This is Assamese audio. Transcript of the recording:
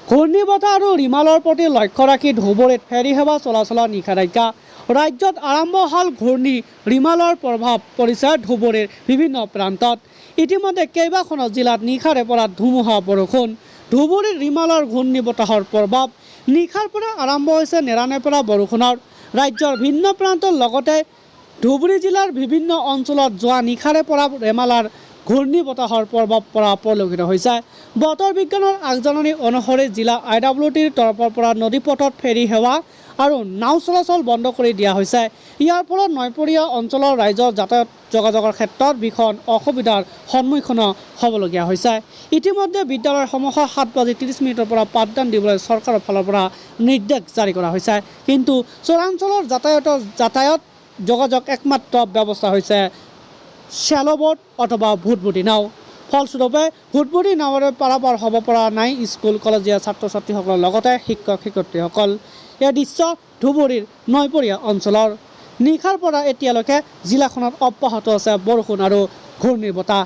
ঘূৰ্ণীবতাহ আৰু ৰিমালৰ প্ৰতি লক্ষ্য ৰাখি ধুবুৰীত ফেৰী সেৱা চলাচলৰ নিষেধাজ্ঞা। ৰাজ্যত আৰম্ভ হ'ল ঘূৰ্ণী ৰিমালৰ প্ৰভাৱ পৰিছে ধুবুৰীৰ বিভিন্ন প্ৰান্তত। ইতিমধ্যে কেইবাখনো জিলাত নিশাৰে পৰা ধুমুহা বৰষুণ। ধুবুৰীত ৰিমালৰ ঘূৰ্ণী বতাহৰ প্ৰভাৱ। নিশাৰ পৰা আৰম্ভ হৈছে নেৰানেপেৰা বৰষুণৰ। ৰাজ্যৰ ভিন্ন প্ৰান্তৰ লগতে ধুবুৰী জিলাৰ বিভিন্ন অঞ্চলত যোৱা নিশাৰে পৰা ৰেমালাৰ ঘূৰ্ণী বতাহৰ প্ৰভাৱ পৰা পৰিলক্ষিত হৈছে। বতৰ বিজ্ঞানৰ আগজাননী অনুসৰি জিলা IWTৰ তৰফৰ পৰা নদীপথত ফেৰী সেৱা আৰু নাও চলাচল বন্ধ কৰি দিয়া হৈছে। ইয়াৰ ফলত নৈপৰীয়া অঞ্চলৰ ৰাইজৰ যাতায়াত যোগাযোগৰ ক্ষেত্ৰত ভীষণ অসুবিধাৰ সন্মুখীন হ'বলগীয়া হৈছে। ইতিমধ্যে বিদ্যালয়সমূহৰ 7:30 পৰা পাঠদান দিবলৈ চৰকাৰৰ ফালৰ পৰা নিৰ্দেশ জাৰি কৰা হৈছে। কিন্তু চৰাঞ্চলৰ যাতায়াত যোগাযোগ একমাত্ৰ ব্যৱস্থা হৈছে শ্যালোবোট অথবা ভুটভুটি নাও। ফলস্বৰূপে ভুটভুটি নাৱেৰে পাৰাপাৰ হ'ব পৰা নাই স্কুল কলেজীয়া ছাত্ৰ ছাত্ৰীসকলৰ লগতে শিক্ষক শিক্ষয়িত্ৰীসকল। এই দৃশ্য ধুবুৰীৰ নৈপৰীয়া অঞ্চলৰ। নিশাৰ পৰা এতিয়ালৈকে জিলাখনত অব্যাহত আছে বৰষুণ আৰু ঘূৰ্ণীৰ বতাহ।